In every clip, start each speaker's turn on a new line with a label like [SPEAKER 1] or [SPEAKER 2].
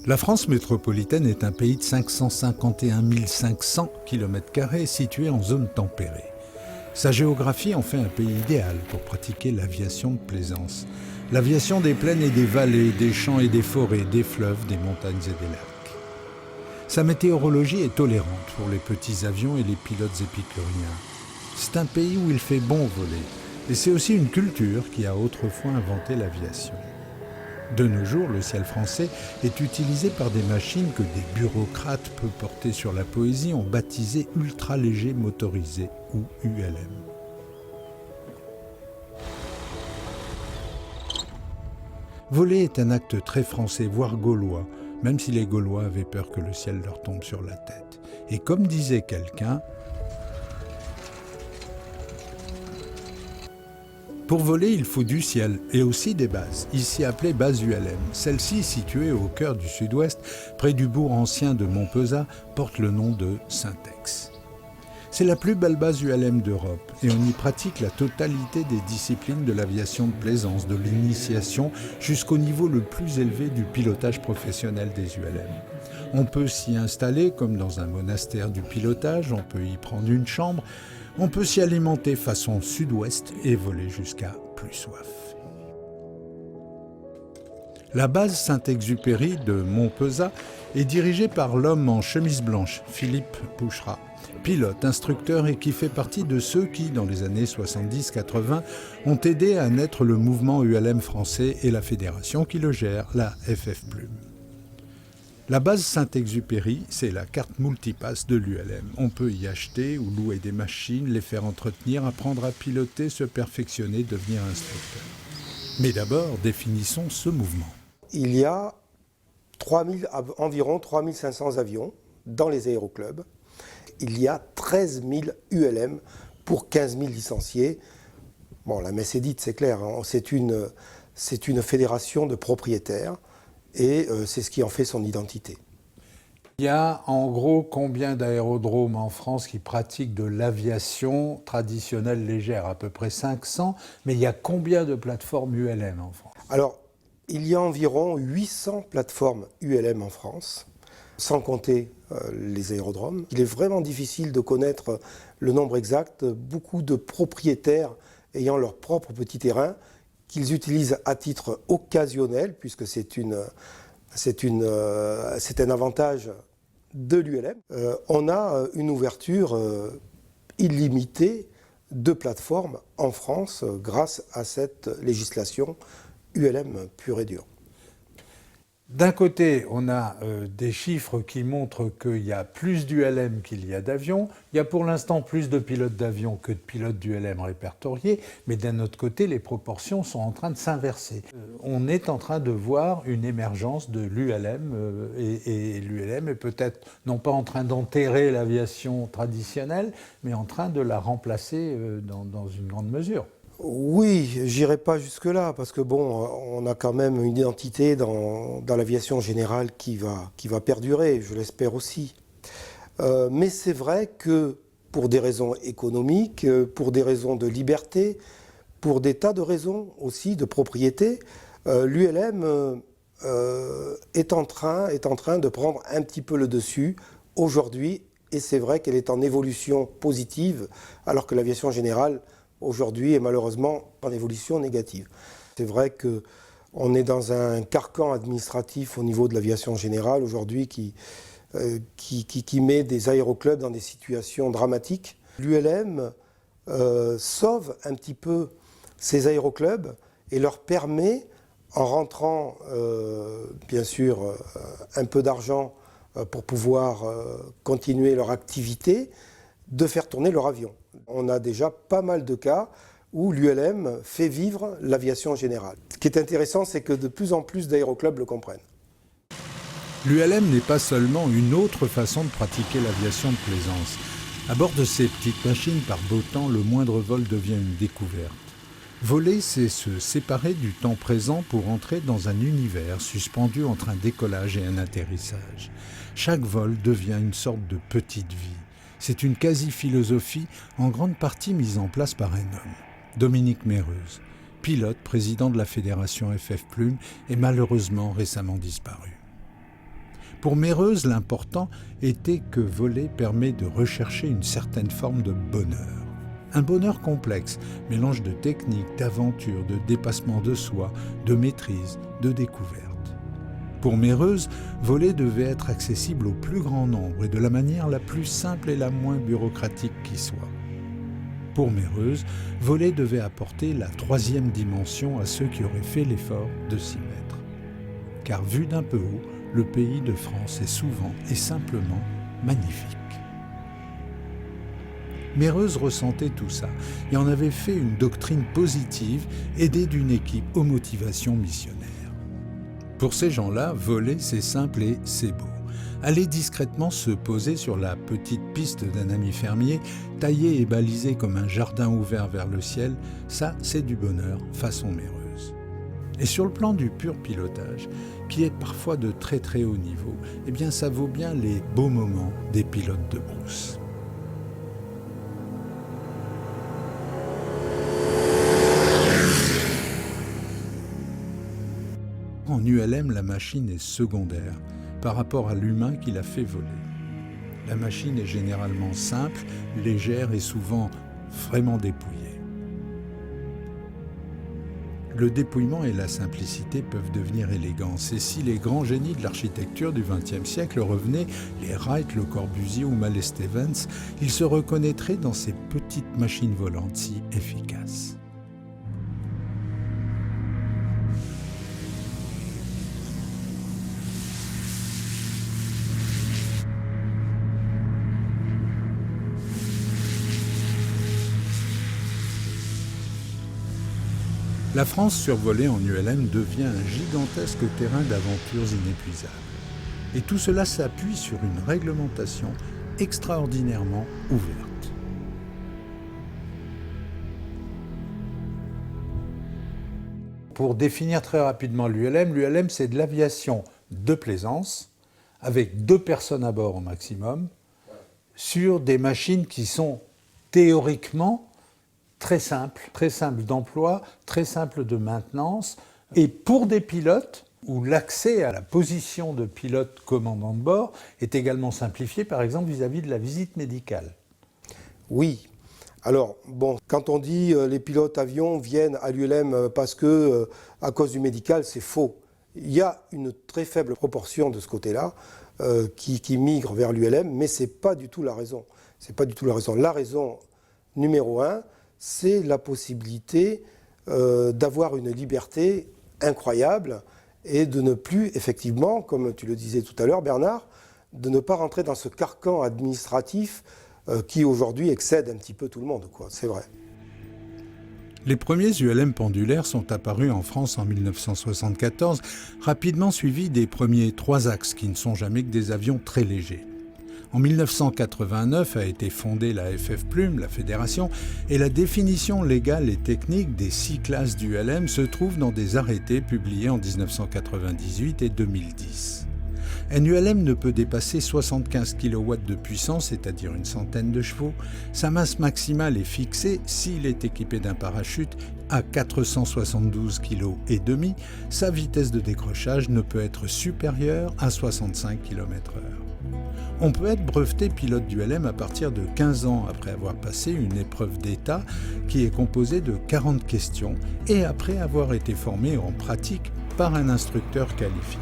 [SPEAKER 1] La France métropolitaine est un pays de 551 500 km² situé en zone tempérée. Sa géographie en fait un pays idéal pour pratiquer l'aviation de plaisance. L'aviation des plaines et des vallées, des champs et des forêts, des fleuves, des montagnes et des lacs. Sa météorologie est tolérante pour les petits avions et les pilotes épicuriens. C'est un pays où il fait bon voler. Et c'est aussi une culture qui a autrefois inventé l'aviation. De nos jours, le ciel français est utilisé par des machines que des bureaucrates peu portés sur la poésie ont baptisées ultra-légers motorisés ou ULM. Voler est un acte très français, voire gaulois, même si les Gaulois avaient peur que le ciel leur tombe sur la tête. Et comme disait quelqu'un, pour voler, il faut du ciel et aussi des bases, ici appelées bases ULM. Celle-ci, située au cœur du sud-ouest, près du bourg ancien de Montpezat, porte le nom de Syntex. C'est la plus belle base ULM d'Europe et on y pratique la totalité des disciplines de l'aviation de plaisance, de l'initiation jusqu'au niveau le plus élevé du pilotage professionnel des ULM. On peut s'y installer comme dans un monastère du pilotage, on peut y prendre une chambre, on peut s'y alimenter façon sud-ouest et voler jusqu'à plus soif. La base Saint-Exupéry de Montpezat est dirigée par l'homme en chemise blanche, Philippe Boucherat, pilote, instructeur et qui fait partie de ceux qui, dans les années 70-80, ont aidé à naître le mouvement ULM français et la fédération qui le gère, la FF Plume. La base Saint-Exupéry, c'est la carte multipass de l'ULM. On peut y acheter ou louer des machines, les faire entretenir, apprendre à piloter, se perfectionner, devenir instructeur. Mais d'abord, définissons ce mouvement.
[SPEAKER 2] Il y a environ 3500 avions dans les aéroclubs. Il y a 13 000 ULM pour 15 000 licenciés. Bon, la messe est dite, c'est clair, hein. C'est une fédération de propriétaires. Et c'est ce qui en fait son identité.
[SPEAKER 1] Il y a en gros combien d'aérodromes en France qui pratiquent de l'aviation traditionnelle légère? À peu près 500, mais il y a combien de plateformes ULM en France?
[SPEAKER 2] Alors, il y a environ 800 plateformes ULM en France, sans compter les aérodromes. Il est vraiment difficile de connaître le nombre exact. Beaucoup de propriétaires ayant leur propre petit terrain, qu'ils utilisent à titre occasionnel, puisque c'est un avantage de l'ULM. On a une ouverture illimitée de plateformes en France grâce à cette législation ULM pure et dure.
[SPEAKER 1] D'un côté, on a des chiffres qui montrent qu'il y a plus d'ULM qu'il y a d'avions. Il y a pour l'instant plus de pilotes d'avions que de pilotes d'ULM répertoriés. Mais d'un autre côté, les proportions sont en train de s'inverser. On est en train de voir une émergence de l'ULM. Et l'ULM est peut-être non pas en train d'enterrer l'aviation traditionnelle, mais en train de la remplacer dans une grande mesure.
[SPEAKER 2] Oui, j'irai pas jusque-là, parce que bon, on a quand même une identité dans l'aviation générale qui va perdurer, je l'espère aussi. Mais c'est vrai que pour des raisons économiques, pour des raisons de liberté, pour des tas de raisons aussi de propriété, l'ULM est en train de prendre un petit peu le dessus aujourd'hui, et c'est vrai qu'elle est en évolution positive, alors que l'aviation générale aujourd'hui est malheureusement en évolution négative. C'est vrai qu'on est dans un carcan administratif au niveau de l'aviation générale aujourd'hui qui met des aéroclubs dans des situations dramatiques. L'ULM sauve un petit peu ces aéroclubs et leur permet, en rentrant bien sûr un peu d'argent pour pouvoir continuer leur activité, de faire tourner leur avion. On a déjà pas mal de cas où l'ULM fait vivre l'aviation générale. Ce qui est intéressant, c'est que de plus en plus d'aéroclubs le comprennent.
[SPEAKER 1] L'ULM n'est pas seulement une autre façon de pratiquer l'aviation de plaisance. À bord de ces petites machines, par beau temps, le moindre vol devient une découverte. Voler, c'est se séparer du temps présent pour entrer dans un univers suspendu entre un décollage et un atterrissage. Chaque vol devient une sorte de petite vie. C'est une quasi-philosophie en grande partie mise en place par un homme, Dominique Méreuse, pilote, président de la fédération FF Plume, est malheureusement récemment disparu. Pour Meyreuse, l'important était que voler permet de rechercher une certaine forme de bonheur. Un bonheur complexe, mélange de technique, d'aventure, de dépassement de soi, de maîtrise, de découverte. Pour Meyreuse, voler devait être accessible au plus grand nombre et de la manière la plus simple et la moins bureaucratique qui soit. Pour Meyreuse, voler devait apporter la troisième dimension à ceux qui auraient fait l'effort de s'y mettre. Car vu d'un peu haut, le pays de France est souvent et simplement magnifique. Meyreuse ressentait tout ça et en avait fait une doctrine positive aidée d'une équipe aux motivations missionnaires. Pour ces gens-là, voler, c'est simple et c'est beau. Aller discrètement se poser sur la petite piste d'un ami fermier, taillée et balisée comme un jardin ouvert vers le ciel, ça, c'est du bonheur façon Meyreuse. Et sur le plan du pur pilotage, qui est parfois de très très haut niveau, eh bien ça vaut bien les beaux moments des pilotes de brousse. En ULM, la machine est secondaire par rapport à l'humain qui la fait voler. La machine est généralement simple, légère et souvent vraiment dépouillée. Le dépouillement et la simplicité peuvent devenir élégance. Et si les grands génies de l'architecture du XXe siècle revenaient, les Wright, Le Corbusier ou Mallet Stevens, ils se reconnaîtraient dans ces petites machines volantes si efficaces. La France survolée en ULM devient un gigantesque terrain d'aventures inépuisables. Et tout cela s'appuie sur une réglementation extraordinairement ouverte. Pour définir très rapidement l'ULM c'est de l'aviation de plaisance, avec 2 personnes à bord au maximum, sur des machines qui sont théoriquement très simple d'emploi, très simple de maintenance, et pour des pilotes où l'accès à la position de pilote commandant de bord est également simplifié, par exemple vis-à-vis de la visite médicale.
[SPEAKER 2] Oui. Alors, bon, quand on dit les pilotes avions viennent à l'ULM parce que, à cause du médical, c'est faux. Il y a une très faible proportion de ce côté-là qui migre vers l'ULM, mais ce n'est pas du tout la raison. C'est pas du tout la raison. La raison numéro 1, c'est la possibilité d'avoir une liberté incroyable et de ne plus, effectivement, comme tu le disais tout à l'heure, Bernard, de ne pas rentrer dans ce carcan administratif qui aujourd'hui excède un petit peu tout le monde, quoi. C'est vrai.
[SPEAKER 1] Les premiers ULM pendulaires sont apparus en France en 1974, rapidement suivis des premiers 3 axes qui ne sont jamais que des avions très légers. En 1989 a été fondée la FF Plume, la fédération, et la définition légale et technique des 6 classes d'ULM se trouve dans des arrêtés publiés en 1998 et 2010. Un ULM ne peut dépasser 75 kW de puissance, c'est-à-dire une centaine de chevaux. Sa masse maximale est fixée, s'il est équipé d'un parachute, à 472 kg et demi. Sa vitesse de décrochage ne peut être supérieure à 65 km/h. On peut être breveté pilote d'ULM à partir de 15 ans après avoir passé une épreuve d'État qui est composée de 40 questions et après avoir été formé en pratique par un instructeur qualifié.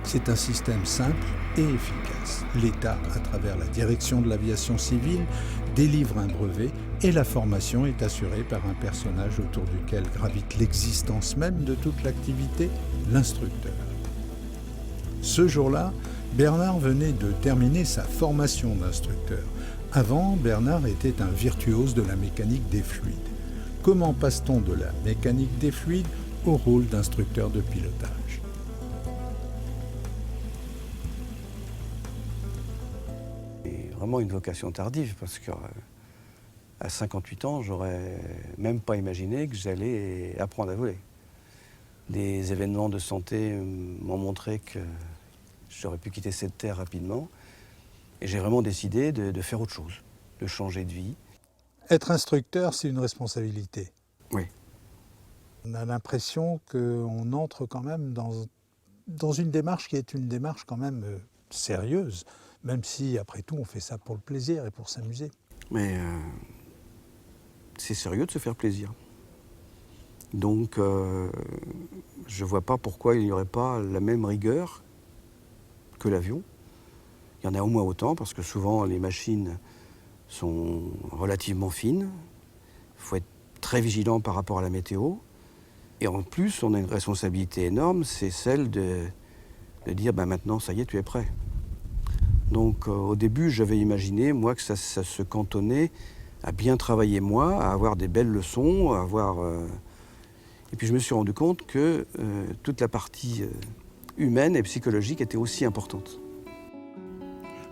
[SPEAKER 1] C'est un système simple et efficace. L'État, à travers la direction de l'aviation civile, délivre un brevet et la formation est assurée par un personnage autour duquel gravite l'existence même de toute l'activité, l'instructeur. Ce jour-là, Bernard venait de terminer sa formation d'instructeur. Avant, Bernard était un virtuose de la mécanique des fluides. Comment passe-t-on de la mécanique des fluides au rôle d'instructeur de pilotage ?
[SPEAKER 3] C'est vraiment une vocation tardive parce que à 58 ans, j'aurais même pas imaginé que j'allais apprendre à voler. Des événements de santé m'ont montré que j'aurais pu quitter cette terre rapidement. Et j'ai vraiment décidé de faire autre chose, de changer de vie.
[SPEAKER 1] Être instructeur, c'est une responsabilité.
[SPEAKER 3] Oui.
[SPEAKER 1] On a l'impression qu'on entre quand même dans une démarche qui est une démarche quand même sérieuse, même si, après tout, on fait ça pour le plaisir et pour s'amuser.
[SPEAKER 3] Mais c'est sérieux de se faire plaisir. Donc, je ne vois pas pourquoi il n'y aurait pas la même rigueur que l'avion. Il y en a au moins autant, parce que souvent, les machines sont relativement fines. Il faut être très vigilant par rapport à la météo. Et en plus, on a une responsabilité énorme, c'est celle de dire maintenant, ça y est, tu es prêt. Donc, au début, j'avais imaginé, moi, que ça se cantonnait à bien travailler moi, à avoir des belles leçons, à avoir... Et puis je me suis rendu compte que toute la partie humaine et psychologique était aussi importante.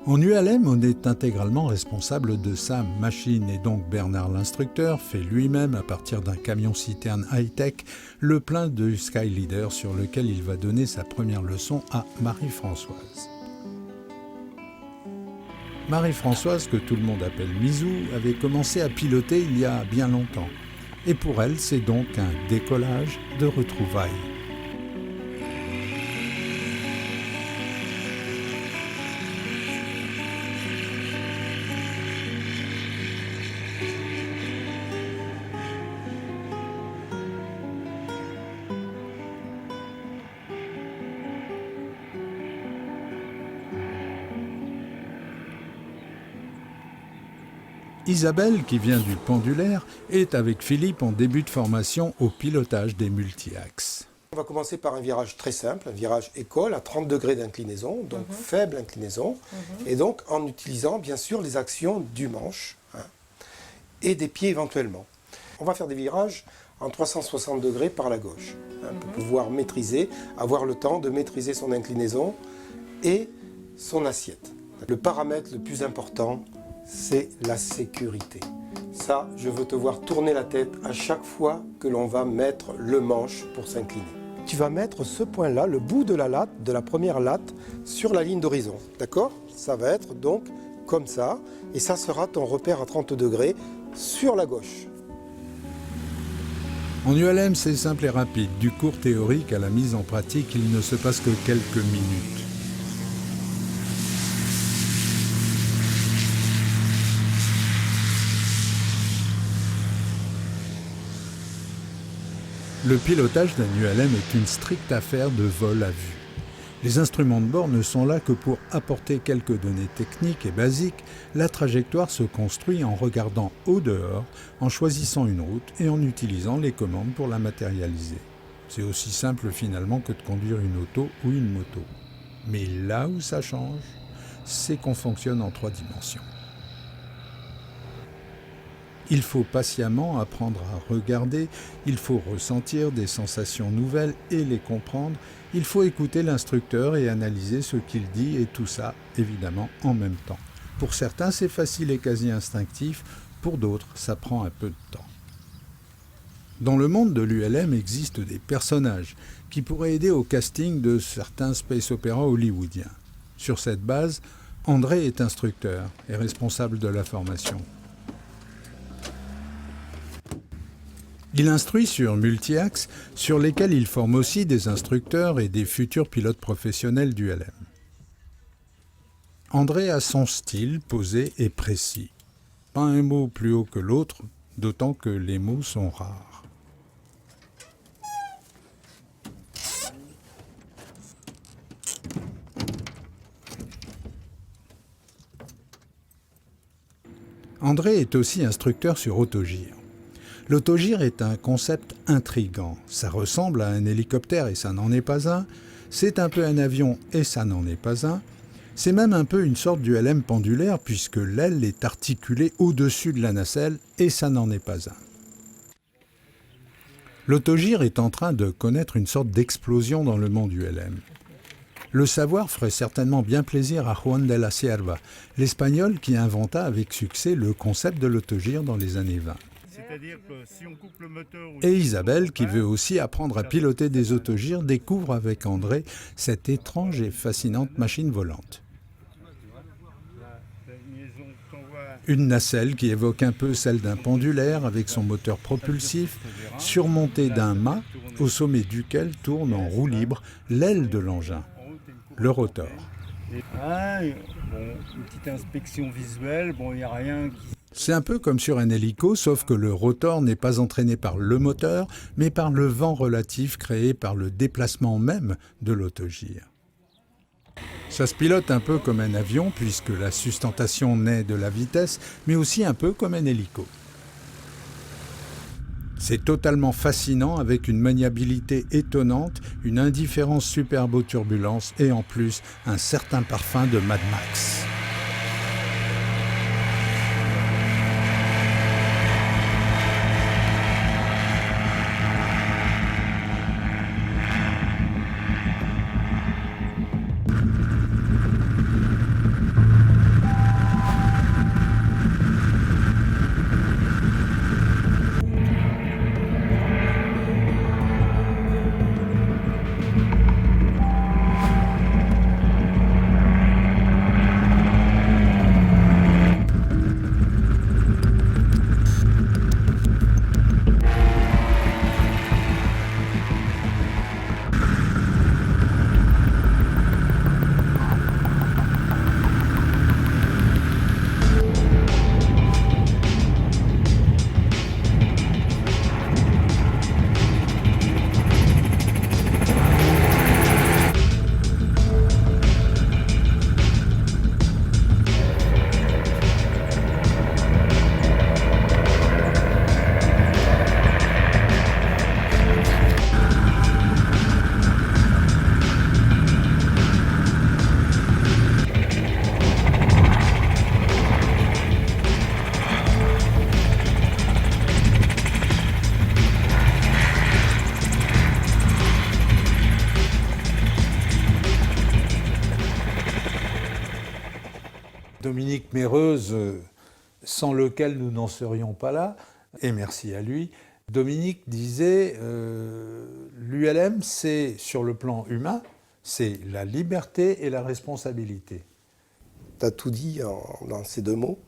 [SPEAKER 1] En ULM, on est intégralement responsable de sa machine et donc Bernard l'instructeur fait lui-même, à partir d'un camion-citerne high-tech, le plein de Skyleader sur lequel il va donner sa première leçon à Marie-Françoise. Marie-Françoise, que tout le monde appelle Misou, avait commencé à piloter il y a bien longtemps. Et pour elle, c'est donc un décollage de retrouvailles. Isabelle, qui vient du pendulaire, est avec Philippe en début de formation au pilotage des multi-axes.
[SPEAKER 2] On va commencer par un virage très simple, un virage école à 30 degrés d'inclinaison, donc faible inclinaison, et donc en utilisant bien sûr les actions du manche et des pieds éventuellement. On va faire des virages en 360 degrés par la gauche, pour pouvoir maîtriser, avoir le temps de maîtriser son inclinaison et son assiette. Le paramètre le plus important, c'est la sécurité. Ça, je veux te voir tourner la tête à chaque fois que l'on va mettre le manche pour s'incliner. Tu vas mettre ce point-là, le bout de la latte, de la première latte, sur la ligne d'horizon. D'accord ? Ça va être donc comme ça, et ça sera ton repère à 30 degrés sur la gauche.
[SPEAKER 1] En ULM, c'est simple et rapide. Du cours théorique à la mise en pratique, il ne se passe que quelques minutes. Le pilotage d'un ULM est une stricte affaire de vol à vue. Les instruments de bord ne sont là que pour apporter quelques données techniques et basiques. La trajectoire se construit en regardant au dehors, en choisissant une route et en utilisant les commandes pour la matérialiser. C'est aussi simple finalement que de conduire une auto ou une moto. Mais là où ça change, c'est qu'on fonctionne en 3 dimensions. Il faut patiemment apprendre à regarder, il faut ressentir des sensations nouvelles et les comprendre, il faut écouter l'instructeur et analyser ce qu'il dit et tout ça, évidemment, en même temps. Pour certains, c'est facile et quasi instinctif, pour d'autres, ça prend un peu de temps. Dans le monde de l'ULM existent des personnages qui pourraient aider au casting de certains space opéras hollywoodiens. Sur cette base, André est instructeur et responsable de la formation. Il instruit sur multi-axes, sur lesquels il forme aussi des instructeurs et des futurs pilotes professionnels du LM. André a son style posé et précis. Pas un mot plus haut que l'autre, d'autant que les mots sont rares. André est aussi instructeur sur autogire. L'autogire est un concept intrigant. Ça ressemble à un hélicoptère et ça n'en est pas un. C'est un peu un avion et ça n'en est pas un. C'est même un peu une sorte d'ULM pendulaire puisque l'aile est articulée au-dessus de la nacelle et ça n'en est pas un. L'autogire est en train de connaître une sorte d'explosion dans le monde ULM. Le savoir ferait certainement bien plaisir à Juan de la Cierva, l'Espagnol qui inventa avec succès le concept de l'autogire dans les années 20.
[SPEAKER 4] C'est-à-dire que si on coupe le moteur...
[SPEAKER 1] Et Isabelle, qui veut aussi apprendre à piloter des autogires, découvre avec André cette étrange et fascinante machine volante. Une nacelle qui évoque un peu celle d'un pendulaire avec son moteur propulsif, surmonté d'un mât au sommet duquel tourne en roue libre l'aile de l'engin, le rotor.
[SPEAKER 4] Une petite inspection visuelle, il n'y a rien qui...
[SPEAKER 1] C'est un peu comme sur un hélico, sauf que le rotor n'est pas entraîné par le moteur, mais par le vent relatif créé par le déplacement même de l'autogire. Ça se pilote un peu comme un avion, puisque la sustentation naît de la vitesse, mais aussi un peu comme un hélico. C'est totalement fascinant, avec une maniabilité étonnante, une indifférence superbe aux turbulences et en plus un certain parfum de Mad Max. Dominique Méreuse, sans lequel nous n'en serions pas là, et merci à lui. Dominique disait l'ULM, c'est sur le plan humain, c'est la liberté et la responsabilité.
[SPEAKER 2] Tu as tout dit dans ces deux mots.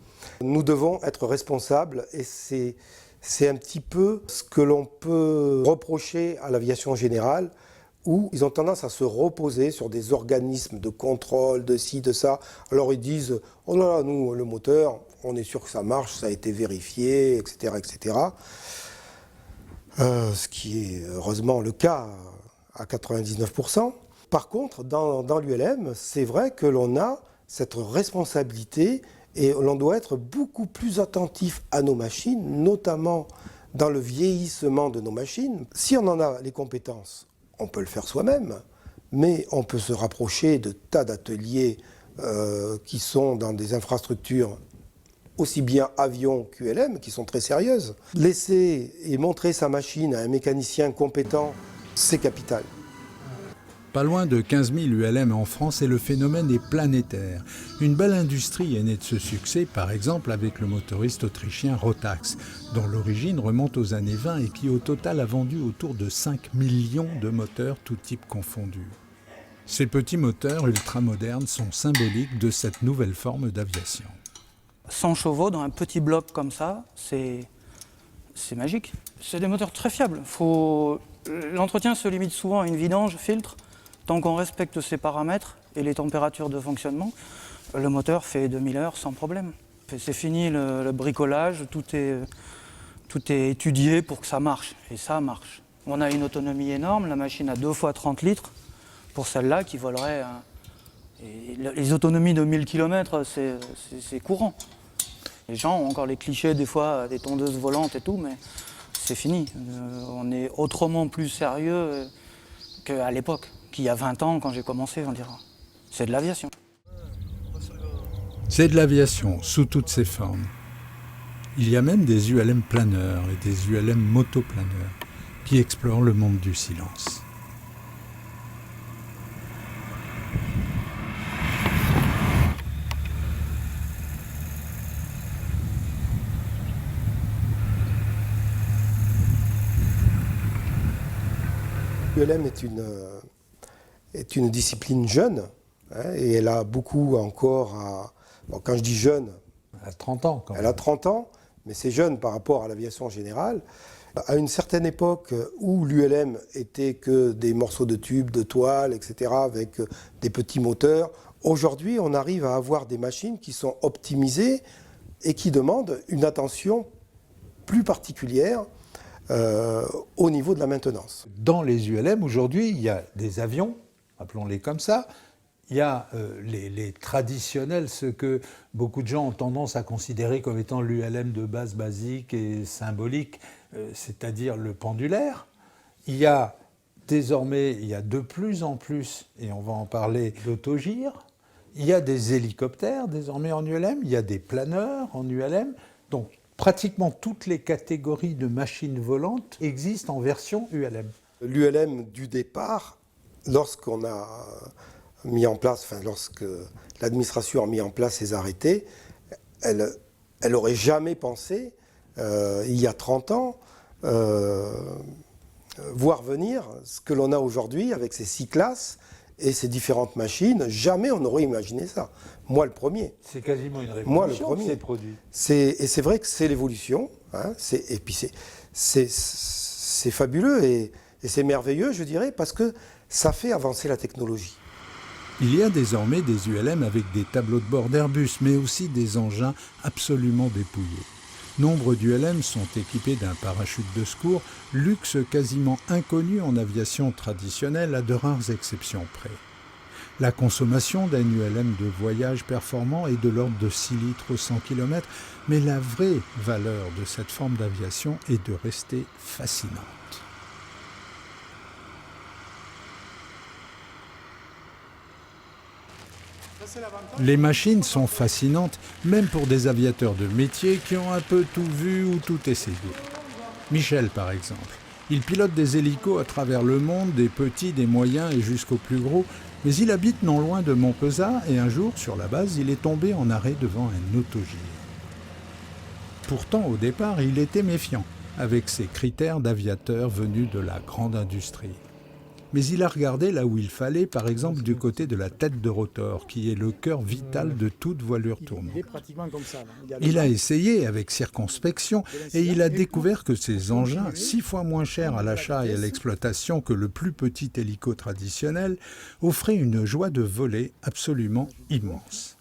[SPEAKER 2] Nous devons être responsables et c'est un petit peu ce que l'on peut reprocher à l'aviation générale, où ils ont tendance à se reposer sur des organismes de contrôle, de ci, de ça. Alors ils disent « Oh là là, nous, le moteur, on est sûr que ça marche, ça a été vérifié, etc. etc. » Ce qui est heureusement le cas à 99%. Par contre, dans l'ULM, c'est vrai que l'on a cette responsabilité et l'on doit être beaucoup plus attentif à nos machines, notamment dans le vieillissement de nos machines. Si on en a les compétences, on peut le faire soi-même, mais on peut se rapprocher de tas d'ateliers qui sont dans des infrastructures aussi bien avions qu'ULM, qui sont très sérieuses. Laisser et montrer sa machine à un mécanicien compétent, c'est capital.
[SPEAKER 1] Pas loin de 15 000 ULM en France et le phénomène est planétaire. Une belle industrie est née de ce succès, par exemple avec le motoriste autrichien Rotax, dont l'origine remonte aux années 20 et qui au total a vendu autour de 5 millions de moteurs tous types confondus. Ces petits moteurs ultramodernes sont symboliques de cette nouvelle forme d'aviation.
[SPEAKER 5] 100 chevaux dans un petit bloc comme ça, c'est magique. C'est des moteurs très fiables. L'entretien se limite souvent à une vidange, filtre. Tant qu'on respecte ces paramètres et les températures de fonctionnement, le moteur fait 2000 heures sans problème. C'est fini le bricolage, tout est étudié pour que ça marche, et ça marche. On a une autonomie énorme, la machine a 2 fois 30 litres, pour celle-là qui volerait... Et les autonomies de 1000 km, c'est courant. Les gens ont encore les clichés des fois des tondeuses volantes et tout, mais c'est fini. On est autrement plus sérieux qu'à l'époque, qu'il y a 20 ans quand j'ai commencé, on dira. C'est de l'aviation.
[SPEAKER 1] C'est de l'aviation sous toutes ses formes. Il y a même des ULM planeurs et des ULM motoplaneurs qui explorent le monde du silence.
[SPEAKER 2] L'ULM est une discipline jeune, hein, et elle a beaucoup encore à... Bon, quand je dis jeune,
[SPEAKER 1] Elle a 30 ans quand même.
[SPEAKER 2] elle a 30 ans, mais c'est jeune par rapport à l'aviation générale. À une certaine époque où l'ULM était que des morceaux de tubes, de toile, etc., avec des petits moteurs, Aujourd'hui, on arrive à avoir des machines qui sont optimisées et qui demandent une attention plus particulière au niveau de la maintenance.
[SPEAKER 1] Dans les ULM, aujourd'hui, il y a des avions, appelons-les comme ça. Il y a les traditionnels, ce que beaucoup de gens ont tendance à considérer comme étant l'ULM de base basique et symbolique, c'est-à-dire le pendulaire. Il y a désormais, il y a de plus en plus, et on va en parler, d'autogires. Il y a des hélicoptères désormais en ULM, il y a des planeurs en ULM. Donc pratiquement toutes les catégories de machines volantes existent en version ULM.
[SPEAKER 2] L'ULM du départ, lorsqu'on a mis en place, lorsque l'administration a mis en place ces arrêtés, elle n'aurait jamais pensé, il y a 30 ans, voir venir ce que l'on a aujourd'hui avec ces 6 classes et ces différentes machines. Jamais on n'aurait imaginé ça. Moi, le premier.
[SPEAKER 1] C'est quasiment une révolution.
[SPEAKER 2] Moi, le premier.
[SPEAKER 1] Ces produits.
[SPEAKER 2] Et c'est vrai que c'est l'évolution. Hein, et puis c'est fabuleux et c'est merveilleux, je dirais, parce que ça fait avancer la technologie.
[SPEAKER 1] Il y a désormais des ULM avec des tableaux de bord d'Airbus, mais aussi des engins absolument dépouillés. Nombre d'ULM sont équipés d'un parachute de secours, luxe quasiment inconnu en aviation traditionnelle à de rares exceptions près. La consommation d'un ULM de voyage performant est de l'ordre de 6 litres au 100 km, mais la vraie valeur de cette forme d'aviation est de rester fascinante. Les machines sont fascinantes, même pour des aviateurs de métier qui ont un peu tout vu ou tout essayé. Michel, par exemple. Il pilote des hélicos à travers le monde, des petits, des moyens et jusqu'aux plus gros, mais il habite non loin de Montpezat et un jour, sur la base, il est tombé en arrêt devant un autogire. Pourtant, au départ, il était méfiant, avec ses critères d'aviateur venus de la grande industrie. Mais il a regardé là où il fallait, par exemple du côté de la tête de rotor, qui est le cœur vital de toute voilure tournante. Il a essayé avec circonspection et il a découvert que ces engins, 6 fois moins chers à l'achat et à l'exploitation que le plus petit hélico traditionnel, offraient une joie de voler absolument immense.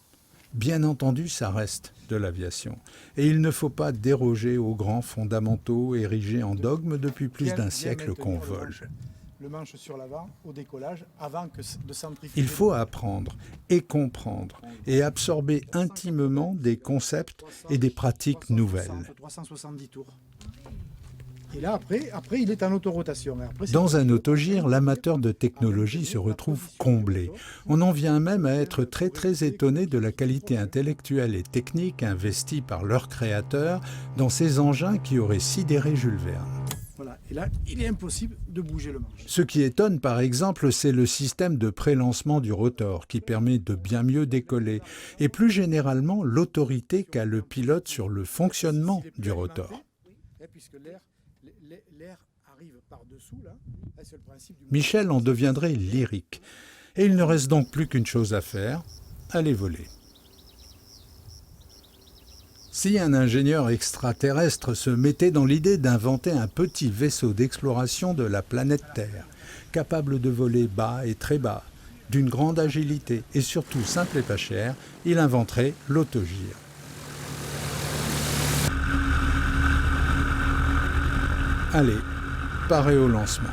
[SPEAKER 1] Bien entendu, ça reste de l'aviation. Et il ne faut pas déroger aux grands fondamentaux érigés en dogme depuis plus d'un siècle qu'on vole.
[SPEAKER 6] Le manche sur l'avant au décollage avant de centrifuger.
[SPEAKER 1] Il faut apprendre et comprendre et absorber intimement des concepts et des pratiques nouvelles.
[SPEAKER 6] 370 tours. Et là, après, il est en autorotation.
[SPEAKER 1] Dans un autogire, l'amateur de technologie se retrouve comblé. On en vient même à être très très étonné de la qualité intellectuelle et technique investie par leurs créateurs dans ces engins qui auraient sidéré Jules Verne.
[SPEAKER 6] Voilà. Et là, il est impossible de bouger le manche.
[SPEAKER 1] Ce qui étonne, par exemple, c'est le système de prélancement du rotor qui permet de bien mieux décoller et plus généralement l'autorité qu'a le pilote sur le fonctionnement du rotor.
[SPEAKER 6] Puisque l'air arrive par-dessous, là, c'est le principe du...
[SPEAKER 1] Michel en deviendrait lyrique. Et il ne reste donc plus qu'une chose à faire, aller voler. Si un ingénieur extraterrestre se mettait dans l'idée d'inventer un petit vaisseau d'exploration de la planète Terre, capable de voler bas et très bas, d'une grande agilité et surtout simple et pas cher, il inventerait l'autogire. Allez, parez au lancement.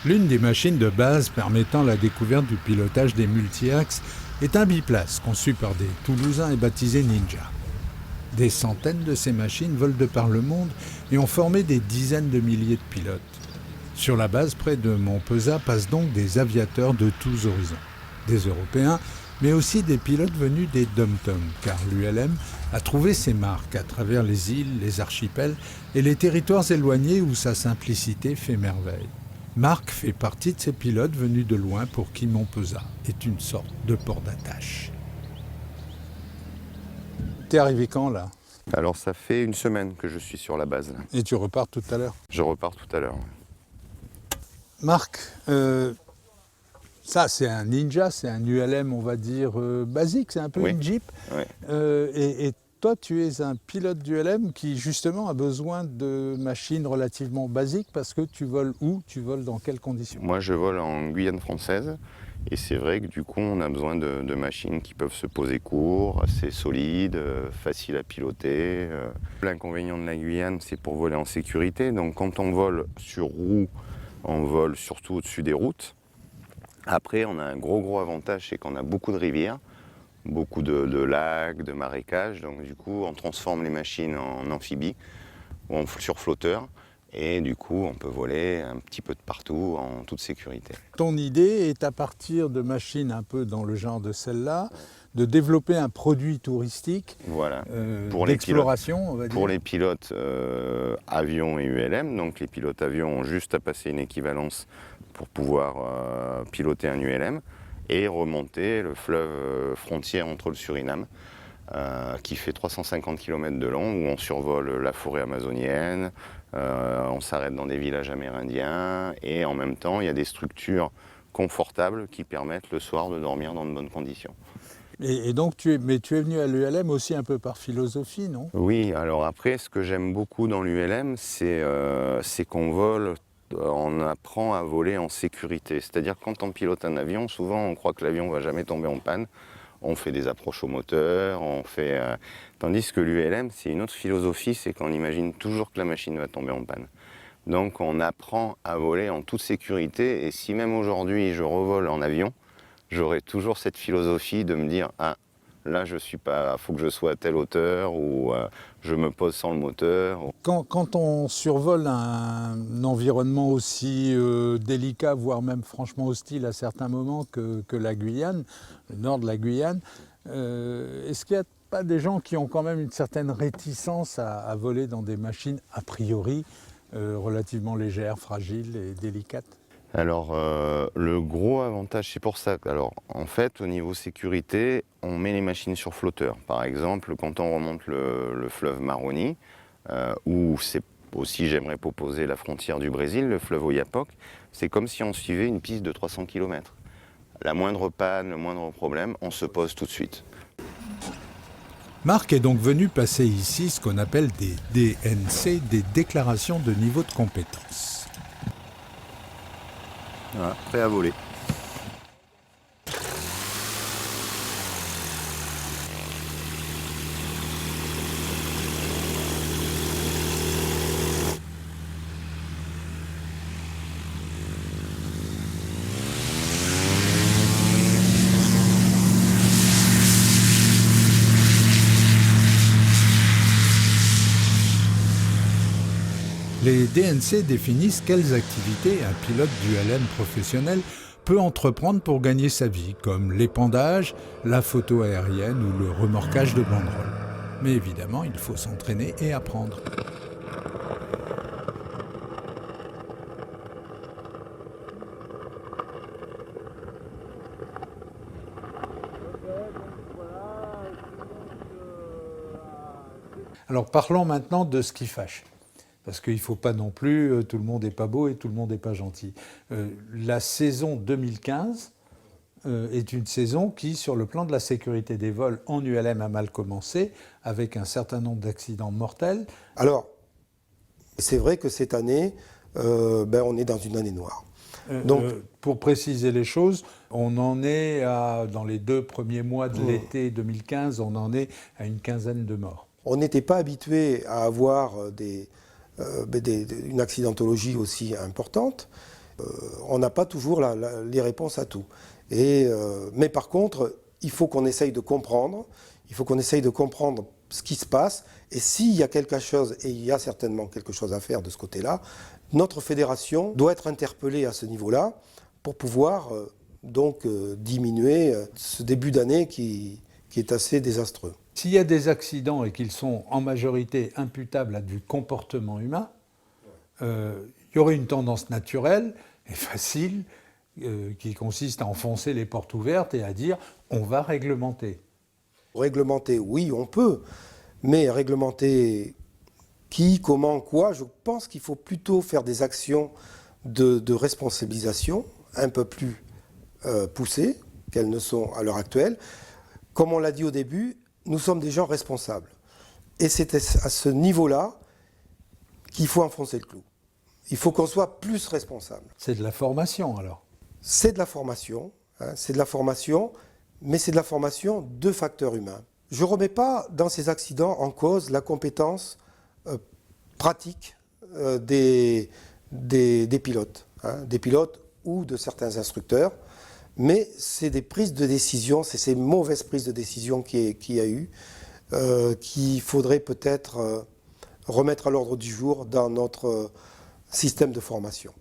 [SPEAKER 1] L'une des machines de base permettant la découverte du pilotage des multi-axes est un biplace conçu par des Toulousains et baptisé Ninja. Des centaines de ces machines volent de par le monde et ont formé des dizaines de milliers de pilotes. Sur la base près de Montpezat passent donc des aviateurs de tous horizons. Des Européens, mais aussi des pilotes venus des dom-toms, car l'ULM a trouvé ses marques à travers les îles, les archipels et les territoires éloignés où sa simplicité fait merveille. Marc fait partie de ces pilotes venus de loin pour qui Montpezat est une sorte de port d'attache. T'es arrivé quand là?
[SPEAKER 7] Alors ça fait une semaine que je suis sur la base. Là.
[SPEAKER 1] Et tu repars tout à l'heure?
[SPEAKER 7] Je repars tout à l'heure.
[SPEAKER 1] Marc, ça c'est un Ninja, c'est un ULM on va dire basique, c'est un peu une Jeep.
[SPEAKER 7] Oui.
[SPEAKER 1] Et toi tu es un pilote d'ULM qui justement a besoin de machines relativement basiques parce que tu voles où? Tu voles dans quelles conditions?
[SPEAKER 7] Moi je vole en Guyane française et c'est vrai que du coup on a besoin de machines qui peuvent se poser court, assez solides, faciles à piloter. L'inconvénient de la Guyane c'est pour voler en sécurité, donc quand on vole sur roue, on vole surtout au-dessus des routes. Après, on a un gros avantage, c'est qu'on a beaucoup de rivières, beaucoup de lacs, de marécages. Donc du coup, on transforme les machines en amphibies ou sur flotteurs. Et du coup, on peut voler un petit peu de partout en toute sécurité.
[SPEAKER 1] Ton idée est à partir de machines un peu dans le genre de celle-là, de développer un produit touristique
[SPEAKER 7] Voilà.
[SPEAKER 1] d'exploration, on va dire.
[SPEAKER 7] Pour les pilotes avions et ULM, donc les pilotes avions ont juste à passer une équivalence pour pouvoir piloter un ULM et remonter le fleuve frontière entre le Suriname, qui fait 350 km de long, où on survole la forêt amazonienne, on s'arrête dans des villages amérindiens et en même temps il y a des structures confortables qui permettent le soir de dormir dans de bonnes conditions.
[SPEAKER 1] Et donc tu es venu à l'ULM aussi un peu par philosophie, non?
[SPEAKER 7] Oui, alors après ce que j'aime beaucoup dans l'ULM c'est qu'on vole, on apprend à voler en sécurité. C'est-à-dire quand on pilote un avion, souvent on croit que l'avion ne va jamais tomber en panne. On fait des approches au moteur, tandis que l'ULM, c'est une autre philosophie, c'est qu'on imagine toujours que la machine va tomber en panne. Donc on apprend à voler en toute sécurité, et si même aujourd'hui je revole en avion, j'aurai toujours cette philosophie de me dire « Ah, là je suis pas, faut que je sois à telle hauteur » ou je me pose sans le moteur.
[SPEAKER 1] Quand on survole un environnement aussi délicat, voire même franchement hostile à certains moments que la Guyane, le nord de la Guyane, est-ce qu'il n'y a pas des gens qui ont quand même une certaine réticence à voler dans des machines a priori relativement légères, fragiles et délicates?
[SPEAKER 7] Alors, le gros avantage, c'est pour ça. Alors, en fait, au niveau sécurité, on met les machines sur flotteur. Par exemple, quand on remonte le fleuve Maroni, où c'est aussi, j'aimerais proposer la frontière du Brésil, le fleuve Oyapock, c'est comme si on suivait une piste de 300 km. La moindre panne, le moindre problème, on se pose tout de suite.
[SPEAKER 1] Marc est donc venu passer ici ce qu'on appelle des DNC, des déclarations de niveau de compétence.
[SPEAKER 7] Voilà, prêt à voler.
[SPEAKER 1] Les DNC définissent quelles activités un pilote d'ULM professionnel peut entreprendre pour gagner sa vie, comme l'épandage, la photo aérienne ou le remorquage de banderoles. Mais évidemment, il faut s'entraîner et apprendre. Alors parlons maintenant de ce qui fâche. Parce qu'il ne faut pas non plus, tout le monde n'est pas beau et tout le monde n'est pas gentil. La saison 2015 est une saison qui, sur le plan de la sécurité des vols en ULM, a mal commencé, avec un certain nombre d'accidents mortels.
[SPEAKER 2] Alors, c'est vrai que cette année, on est dans une année noire. Donc,
[SPEAKER 1] pour préciser les choses, on en est dans les 2 premiers mois de l'été 2015, on en est à une quinzaine de morts.
[SPEAKER 2] On n'était pas habitué à avoir une accidentologie aussi importante. On n'a pas toujours les réponses à tout. Mais par contre, il faut qu'on essaye de comprendre. Il faut qu'on essaye de comprendre ce qui se passe. Et s'il y a quelque chose, et il y a certainement quelque chose à faire de ce côté-là, notre fédération doit être interpellée à ce niveau-là pour pouvoir diminuer ce début d'année qui est assez désastreux.
[SPEAKER 1] S'il y a des accidents et qu'ils sont en majorité imputables à du comportement humain, il y aurait une tendance naturelle et facile qui consiste à enfoncer les portes ouvertes et à dire on va réglementer.
[SPEAKER 2] Réglementer, oui, on peut, mais réglementer qui, comment, quoi, je pense qu'il faut plutôt faire des actions de responsabilisation un peu plus poussées qu'elles ne sont à l'heure actuelle. Comme on l'a dit au début, nous sommes des gens responsables. Et c'est à ce niveau-là qu'il faut enfoncer le clou. Il faut qu'on soit plus responsable.
[SPEAKER 1] C'est de la formation alors.
[SPEAKER 2] C'est de la formation, c'est de la formation, mais c'est de la formation de facteurs humains. Je ne remets pas dans ces accidents en cause la compétence pratique des pilotes, des pilotes ou de certains instructeurs, mais c'est des prises de décision, c'est ces mauvaises prises de décision qu'il y a eu, qu'il faudrait peut-être remettre à l'ordre du jour dans notre système de formation.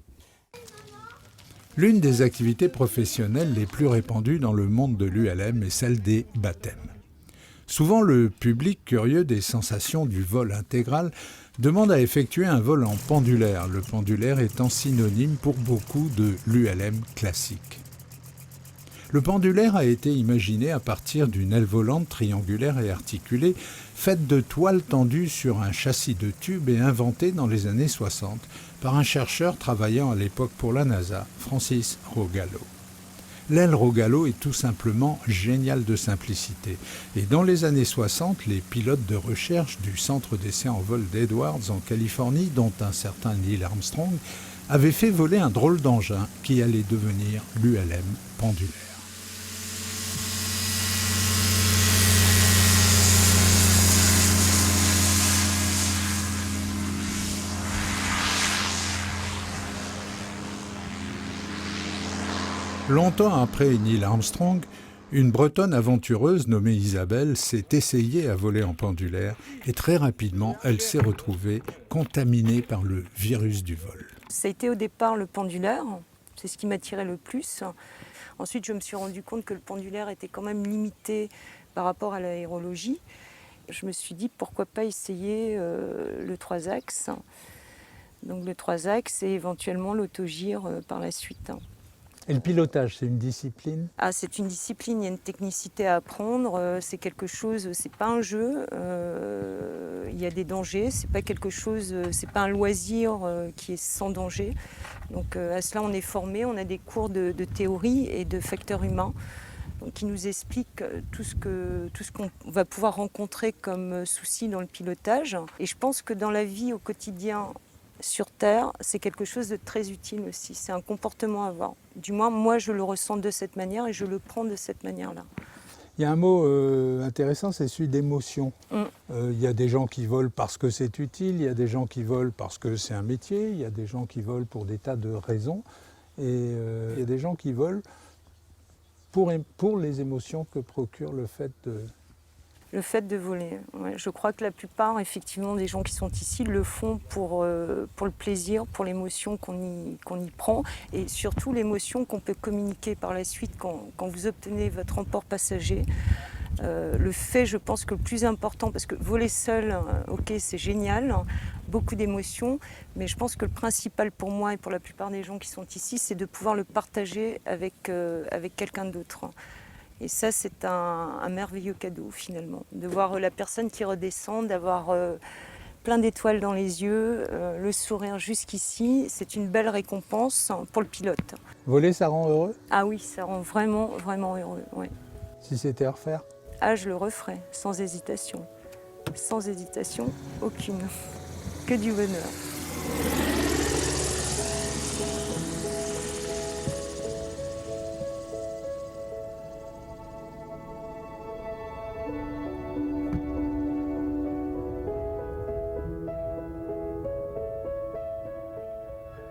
[SPEAKER 1] L'une des activités professionnelles les plus répandues dans le monde de l'ULM est celle des baptêmes. Souvent, le public curieux des sensations du vol intégral demande à effectuer un vol en pendulaire, le pendulaire étant synonyme pour beaucoup de l'ULM classique. Le pendulaire a été imaginé à partir d'une aile volante triangulaire et articulée, faite de toiles tendues sur un châssis de tube et inventée dans les années 60 par un chercheur travaillant à l'époque pour la NASA, Francis Rogallo. L'aile Rogallo est tout simplement géniale de simplicité. Et dans les années 60, les pilotes de recherche du centre d'essai en vol d'Edwards en Californie, dont un certain Neil Armstrong, avaient fait voler un drôle d'engin qui allait devenir l'ULM pendulaire. Longtemps après Neil Armstrong, une Bretonne aventureuse nommée Isabelle s'est essayée à voler en pendulaire et très rapidement, elle s'est retrouvée contaminée par le virus du vol.
[SPEAKER 8] Ça a été au départ le pendulaire, c'est ce qui m'attirait le plus. Ensuite, je me suis rendu compte que le pendulaire était quand même limité par rapport à l'aérologie. Je me suis dit pourquoi pas essayer le 3 axes. Donc le 3 axes et éventuellement l'autogire par la suite.
[SPEAKER 1] Et le pilotage, c'est une discipline ?
[SPEAKER 8] C'est une discipline, il y a une technicité à apprendre, c'est quelque chose, c'est pas un jeu, il y a des dangers, c'est pas quelque chose, c'est pas un loisir qui est sans danger. Donc à cela on est formé, on a des cours de théorie et de facteurs humains donc, qui nous expliquent tout ce qu'on va pouvoir rencontrer comme soucis dans le pilotage. Et je pense que dans la vie au quotidien, sur Terre, c'est quelque chose de très utile aussi. C'est un comportement à avoir. Du moins, moi, je le ressens de cette manière et je le prends de cette manière-là.
[SPEAKER 1] Il y a un mot intéressant, c'est celui d'émotion. Il y a des gens qui volent parce que c'est utile, il y a des gens qui volent parce que c'est un métier, il y a des gens qui volent pour des tas de raisons, et il y a des gens qui volent pour les émotions que procure le fait de...
[SPEAKER 8] Le fait de voler, ouais. Je crois que la plupart, effectivement, des gens qui sont ici le font pour le plaisir, pour l'émotion qu'on y prend et surtout l'émotion qu'on peut communiquer par la suite quand vous obtenez votre remport passager. Le fait, je pense que le plus important, parce que voler seul, ok, c'est génial, beaucoup d'émotions, mais je pense que le principal pour moi et pour la plupart des gens qui sont ici, c'est de pouvoir le partager avec quelqu'un d'autre. Et ça, c'est un merveilleux cadeau, finalement, de voir la personne qui redescend, d'avoir plein d'étoiles dans les yeux, le sourire jusqu'ici. C'est une belle récompense pour le pilote.
[SPEAKER 1] Voler, ça rend heureux ?
[SPEAKER 8] Ah oui, ça rend vraiment, vraiment heureux, ouais.
[SPEAKER 1] Si c'était à refaire ?
[SPEAKER 8] Ah, je le referais, sans hésitation. Sans hésitation, aucune. Que du bonheur.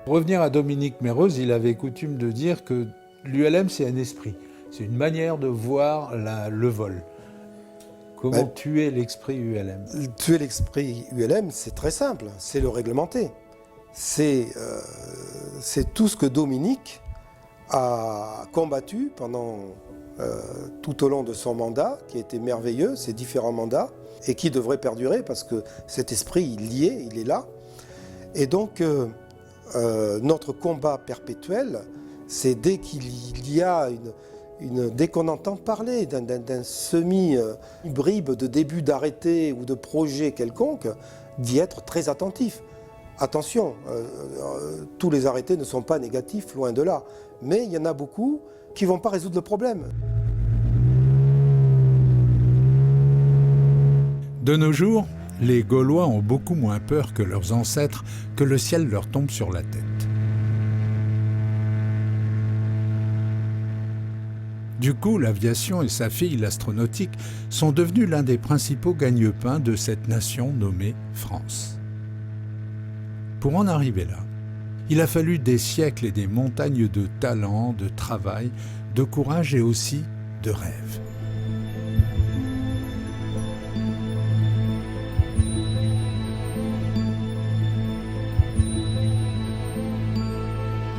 [SPEAKER 1] Pour revenir à Dominique Merroz, il avait coutume de dire que l'ULM, c'est un esprit. C'est une manière de voir le vol. Comment tuer l'esprit ULM?
[SPEAKER 2] Tuer l'esprit ULM, c'est très simple, c'est le réglementer. C'est tout ce que Dominique a combattu pendant tout au long de son mandat, qui a été merveilleux, ces différents mandats, et qui devrait perdurer parce que cet esprit, il y est, il est là. Et donc, notre combat perpétuel, c'est dès qu'il y a dès qu'on entend parler d'un semi-bribe de début d'arrêté ou de projet quelconque, d'y être très attentif. Attention, tous les arrêtés ne sont pas négatifs, loin de là. Mais il y en a beaucoup qui ne vont pas résoudre le problème.
[SPEAKER 1] De nos jours, les Gaulois ont beaucoup moins peur que leurs ancêtres que le ciel leur tombe sur la tête. Du coup, l'aviation et sa fille, l'astronautique, sont devenus l'un des principaux gagne-pains de cette nation nommée France. Pour en arriver là, il a fallu des siècles et des montagnes de talent, de travail, de courage et aussi de rêve.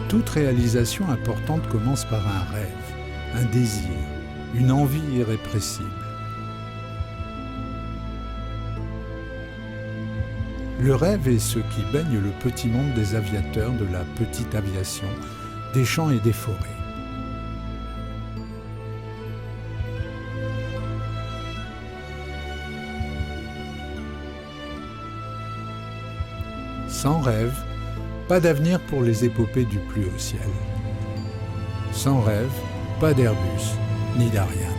[SPEAKER 1] Toute réalisation importante commence par un rêve, un désir, une envie irrépressible. Le rêve est ce qui baigne le petit monde des aviateurs de la petite aviation, des champs et des forêts. Sans rêve, pas d'avenir pour les épopées du plus haut ciel. Sans rêve, pas d'Airbus, ni d'Ariane.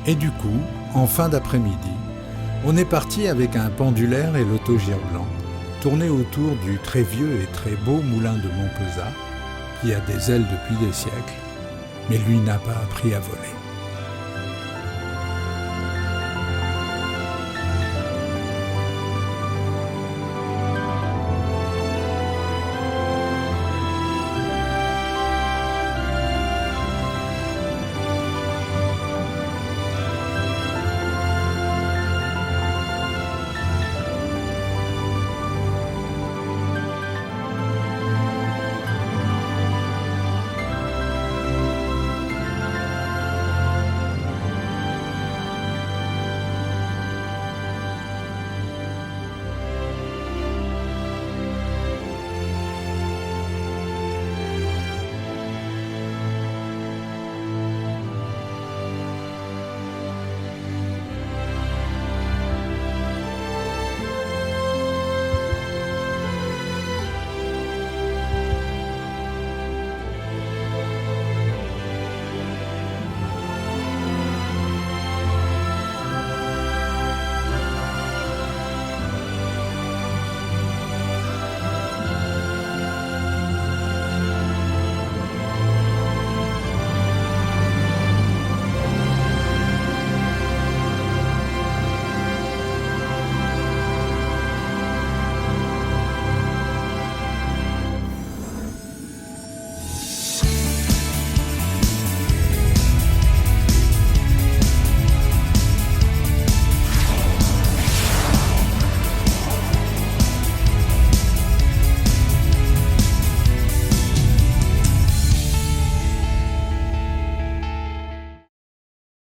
[SPEAKER 1] Et du coup, en fin d'après-midi, on est parti avec un pendulaire et l'autogire blanc, tourné autour du très vieux et très beau moulin de Montpezat, qui a des ailes depuis des siècles, mais lui n'a pas appris à voler.